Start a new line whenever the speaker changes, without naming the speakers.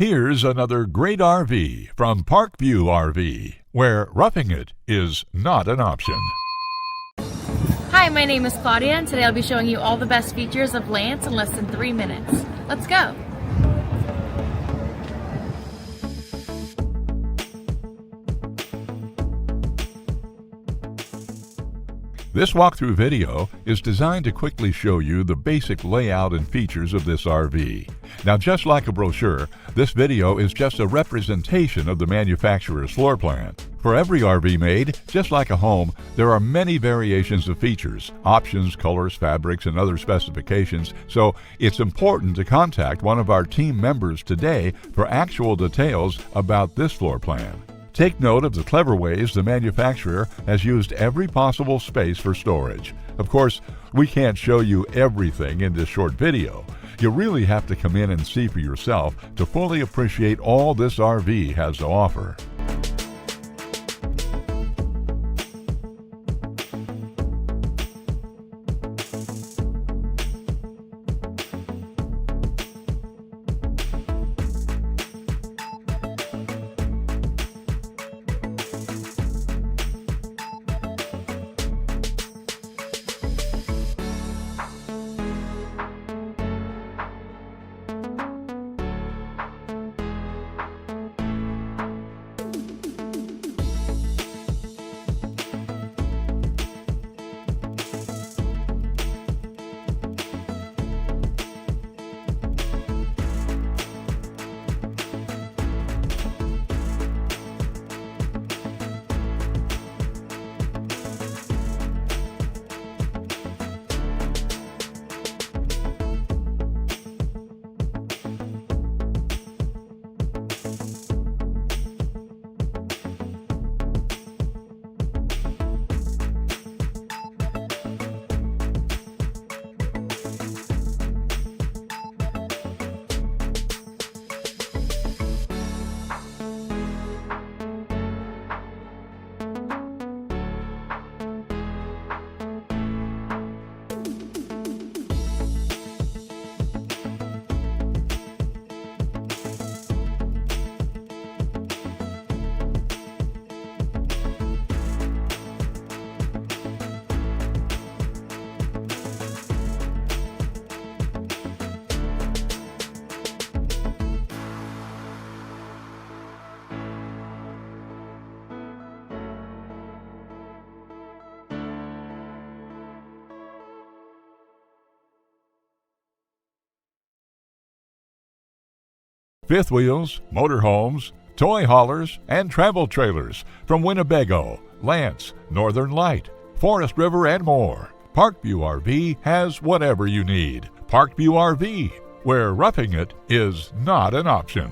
Here's another great RV from Parkview RV, where roughing it is not an option.
Hi, my name is Claudia, and today I'll be showing you all the best features of Lance in less than 3 minutes. Let's go!
This walkthrough video is designed to quickly show you the basic layout and features of this RV. Now, just like a brochure, this video is just a representation of the manufacturer's floor plan. For every RV made, just like a home, there are many variations of features, options, colors, fabrics, and other specifications, so it's important to contact one of our team members today for actual details about this floor plan. Take note of the clever ways the manufacturer has used every possible space for storage. Of course, we can't show you everything in this short video. You really have to come in and see for yourself to fully appreciate all this RV has to offer. Fifth wheels, motorhomes, toy haulers, and travel trailers from Winnebago, Lance, Northern Light, Forest River, and more. Parkview RV has whatever you need. Parkview RV, where roughing it is not an option.